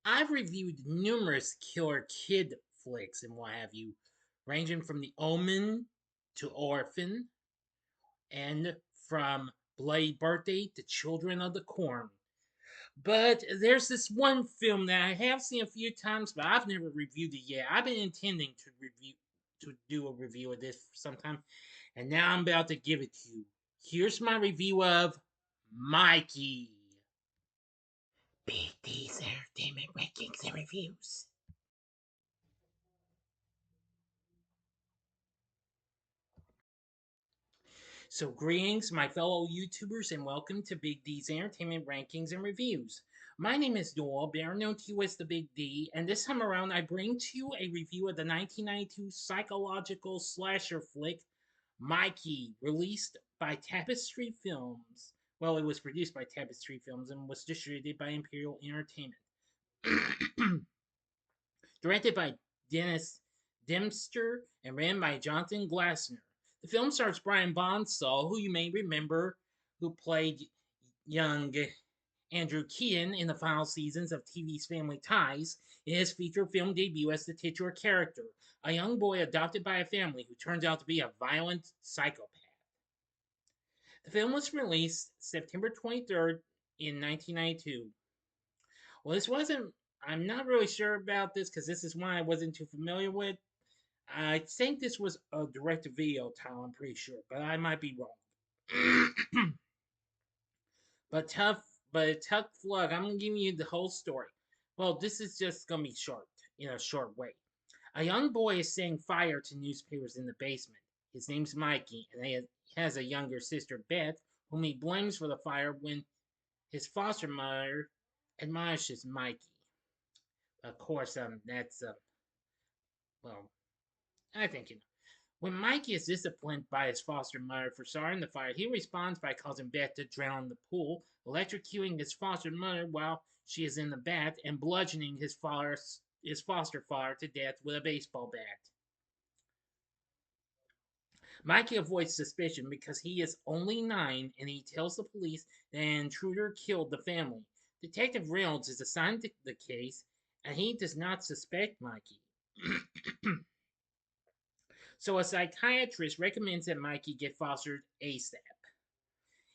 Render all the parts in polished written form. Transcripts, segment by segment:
I've reviewed numerous killer kid flicks and what have you, ranging from The Omen to Orphan, and from Bloody Birthday to Children of the Corn. But there's this one film that I have seen a few times, but I've never reviewed it yet. I've been intending to do a review of this sometime, and now I'm about to give it to you. Here's my review of Mikey. Big D's Entertainment Rankings and Reviews. So, greetings, my fellow YouTubers, and welcome to Big D's Entertainment Rankings and Reviews. My name is Noel, better known to you as the Big D, and this time around I bring to you a review of the 1992 psychological slasher flick Mikey, released by Tapestry Films. Well, it was produced by Tapestry Films and was distributed by Imperial Entertainment. Directed by Dennis Dempster and written by Jonathan Glassner. The film stars Brian Bonsall, who you may remember, who played young Andrew Keaton in the final seasons of TV's Family Ties, in his feature film debut as the titular character, a young boy adopted by a family who turns out to be a violent psychopath. The film was released September 23rd in 1992. Well, this wasn't, I'm not really sure about this because this is one I wasn't too familiar with. I think this was a direct to video title, I'm pretty sure, but I might be wrong. but tough, but a tough plug. I'm giving you the whole story. Well, this is just gonna be short, in a short way. A young boy is setting fire to newspapers in the basement. His name's Mikey, and he has a younger sister, Beth, whom he blames for the fire when his foster mother admonishes Mikey. Of course, that's well, I think you know. When Mikey is disciplined by his foster mother for starting the fire, he responds by causing Beth to drown in the pool, electrocuting his foster mother while she is in the bath, and bludgeoning his foster father to death with a baseball bat. Mikey avoids suspicion because he is only 9 and he tells the police that an intruder killed the family. Detective Reynolds is assigned to the case and he does not suspect Mikey. So a psychiatrist recommends that Mikey get fostered ASAP.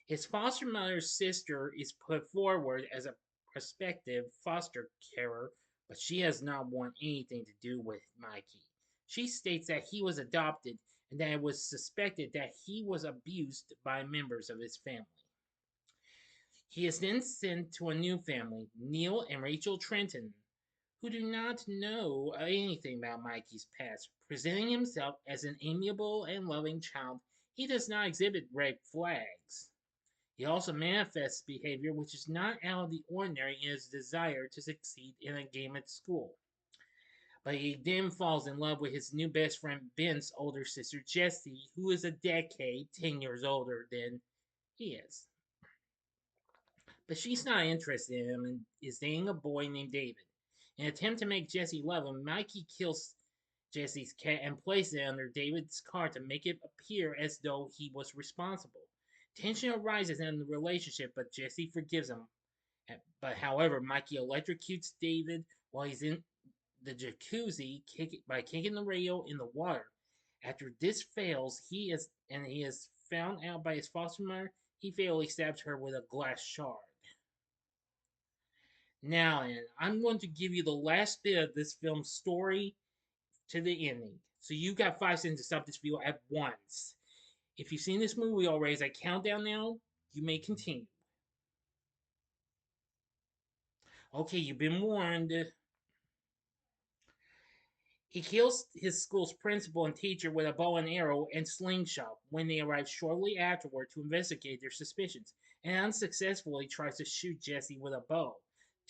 His foster mother's sister is put forward as a prospective foster carer, but she does not want anything to do with Mikey. She states that he was adopted and that it was suspected that he was abused by members of his family. He is then sent to a new family, Neil and Rachel Trenton, who do not know anything about Mikey's past. Presenting himself as an amiable and loving child, he does not exhibit red flags. He also manifests behavior which is not out of the ordinary in his desire to succeed in a game at school. But he then falls in love with his new best friend Ben's older sister Jessie, who is a decade, 10 years older than he is. But she's not interested in him and is dating a boy named David. In an attempt to make Jessie love him, Mikey kills Jessie's cat and places it under David's car to make it appear as though he was responsible. Tension arises in the relationship, but Jessie forgives him. But however, Mikey electrocutes David while he's in the jacuzzi by kicking the radio in the water. After this fails, he is found out by his foster mother. He fatally stabs her with a glass shard. Now, then, I'm going to give you the last bit of this film's story to the ending. So you got 5 seconds to stop this video at once. If you've seen this movie already, as I count down now, you may continue. Okay, you've been warned. He kills his school's principal and teacher with a bow and arrow and slingshot when they arrive shortly afterward to investigate their suspicions, and unsuccessfully tries to shoot Jessie with a bow.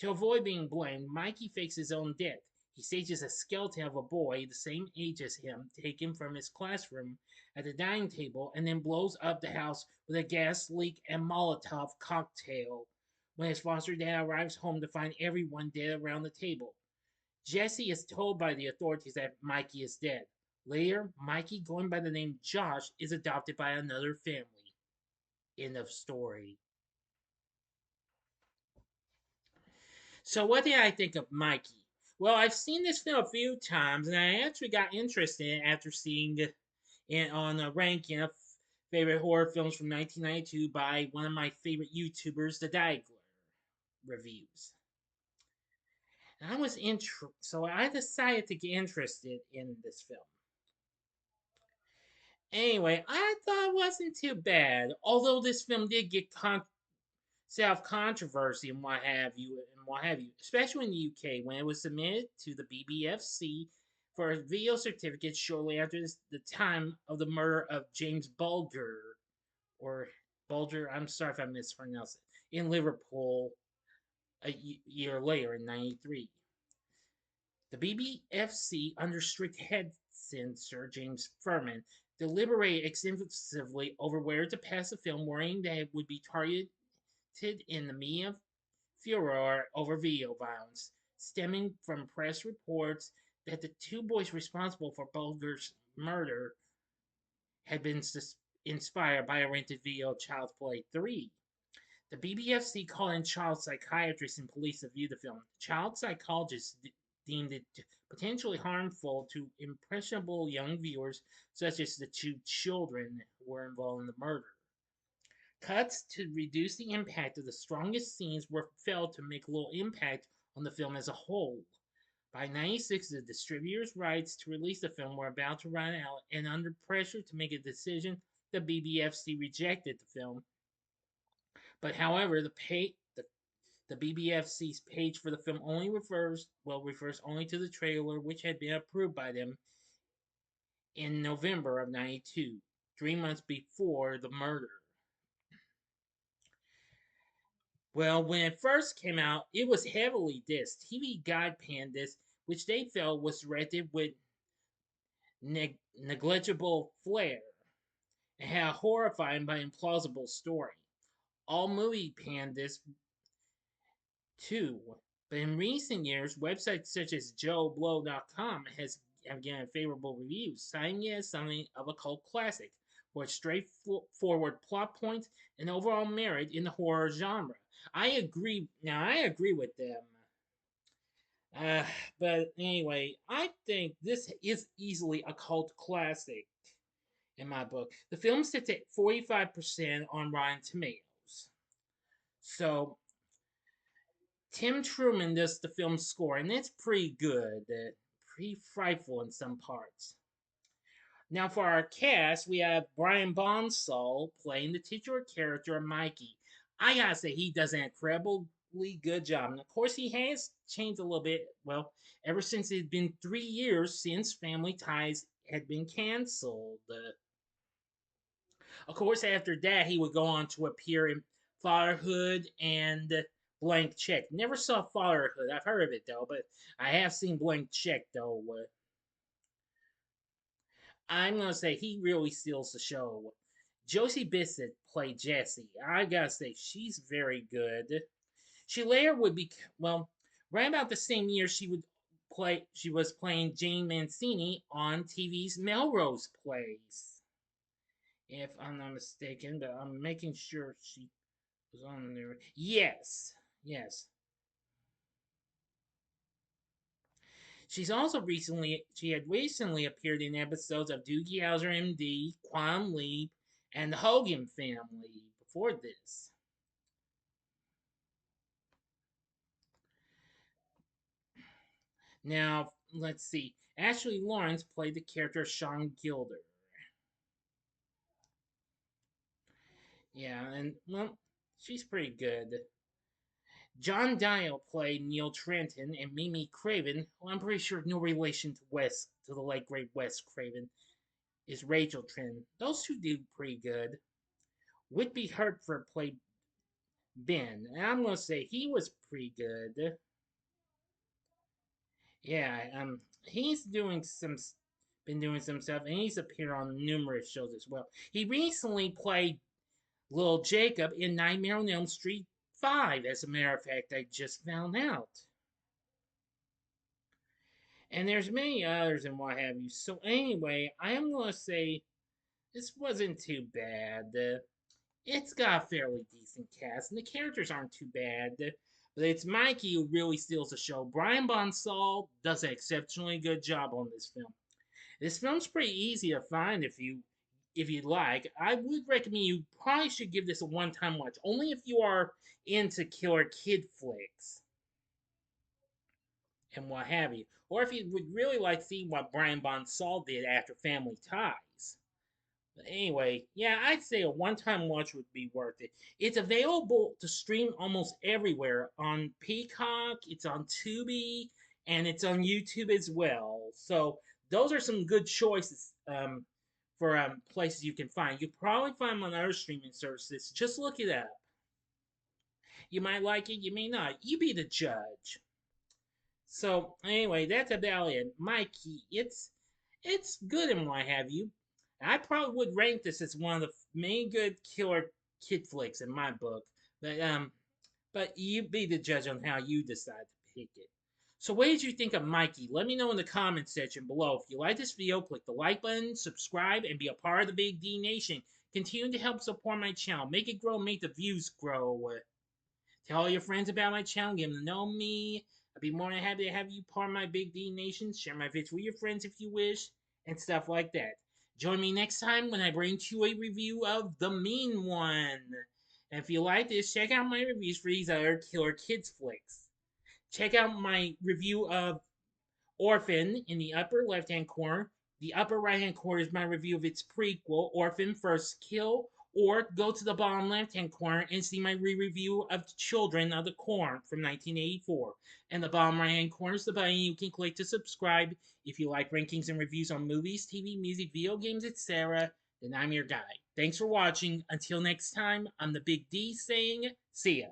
To avoid being blamed, Mikey fakes his own death. He stages a skeleton of a boy the same age as him, taken from his classroom, at the dining table, and then blows up the house with a gas leak and Molotov cocktail when his foster dad arrives home to find everyone dead around the table. Jesse is told by the authorities that Mikey is dead. Later, Mikey, going by the name Josh, is adopted by another family. End of story. So, what did I think of Mikey? Well, I've seen this film a few times, and I actually got interested in it after seeing it on a ranking of favorite horror films from 1992 by one of my favorite YouTubers, the Diegler reviews. And I was so I decided to get interested in this film. Anyway, I thought it wasn't too bad, although this film did get self controversy and what have you, especially in the UK when it was submitted to the BBFC for a video certificate shortly after the time of the murder of James Bulger, or Bulger. I'm sorry if I mispronounced it, in Liverpool a year later in '93. The BBFC, under strict head censor James Furman, deliberated extensively over where to pass the film, worrying that it would be targeted in the media furor over video violence, stemming from press reports that the two boys responsible for Bulger's murder had been inspired by a rented video of Child's Play 3. The BBFC called in child psychiatrists and police to view the film. Child psychologists deemed it potentially harmful to impressionable young viewers, such as the two children who were involved in the murder. Cuts to reduce the impact of the strongest scenes were felt to make little impact on the film as a whole. By '96, the distributor's rights to release the film were about to run out, and under pressure to make a decision, the BBFC rejected the film. But however, the BBFC's page for the film only refers only to the trailer, which had been approved by them in November of '92, 3 months before the murder. Well, when it first came out, it was heavily dissed. TV Guide panned this, which they felt was directed with negligible flair and had a horrifying but implausible story. All Movie panned this too, but in recent years, websites such as JoeBlow.com have given favorable reviews, citing it as something of a cult classic for its straightforward plot points and overall merit in the horror genre. I agree. Now, I agree with them. Uh, but anyway, I think this is easily a cult classic in my book. The film sits at 45% on Rotten Tomatoes. So, Tim Truman does the film's score, and it's pretty good. Pretty frightful in some parts. Now, for our cast, we have Brian Bonsall playing the titular character of Mikey. I gotta say, he does an incredibly good job. And of course, he has changed a little bit. Well, ever since it had been 3 years since Family Ties had been canceled. Of course, after that, he would go on to appear in Fatherhood and Blank Check. Never saw Fatherhood. I've heard of it though, but I have seen Blank Check though. I'm gonna say he really steals the show. Josie Bissett played Jessie. I gotta say she's very good. She later would be well, right about the same year she would play. She was playing Jane Mancini on TV's Melrose Place, if I'm not mistaken. But I'm making sure she was on there. Yes, yes. She had recently appeared in episodes of Doogie Howser MD, Quantum Leap, and the Hogan Family before this. Now, let's see. Ashley Lawrence played the character Sean Gilder. Yeah, and well, she's pretty good. John Dial played Neil Trenton, and Mimi Craven, who I'm pretty sure no relation to the late great Wes Craven, is Rachel Trenton. Those two do pretty good. Whitby Hertford played Ben, and I'm gonna say he was pretty good. Yeah, he's been doing some stuff, and he's appeared on numerous shows as well. He recently played Little Jacob in Nightmare on Elm Street 5, as a matter of fact, I just found out. And there's many others and what have you. So anyway, I am gonna say this wasn't too bad. It's got a fairly decent cast, and the characters aren't too bad. But it's Mikey who really steals the show. Brian Bonsall does an exceptionally good job on this film. This film's pretty easy to find if you'd like. I would recommend you probably should give this a one-time watch, only if you are into killer kid flicks and what have you, or if you would really like to see what Brian Bonsall did after Family Ties. But anyway, yeah, I'd say a one-time watch would be worth it. It's available to stream almost everywhere on Peacock, it's on Tubi, and it's on YouTube as well. So those are some good choices for places you can find. You probably find them on other streaming services. Just look it up. You might like it, you may not. You be the judge. So anyway, that's about it. Mikey, it's good and what have you. I probably would rank this as one of the main good killer kid flicks in my book. But you be the judge on how you decide to pick it. So what did you think of Mikey? Let me know in the comment section below. If you like this video, click the like button, subscribe, and be a part of the Big D Nation. Continue to help support my channel. Make it grow, make the views grow. Tell all your friends about my channel, get them to know me. I'd be more than happy to have you part of my Big D Nation. Share my vids with your friends if you wish, and stuff like that. Join me next time when I bring to you a review of The Mean One. And if you like this, check out my reviews for these other killer kids flicks. Check out my review of Orphan in the upper left-hand corner. The upper right-hand corner is my review of its prequel, Orphan First Kill, or go to the bottom left-hand corner and see my re-review of Children of the Corn from 1984. And the bottom right-hand corner is the button you can click to subscribe if you like rankings and reviews on movies, TV, music, video games, etc. Then I'm your guy. Thanks for watching. Until next time, I'm the Big D saying, see ya.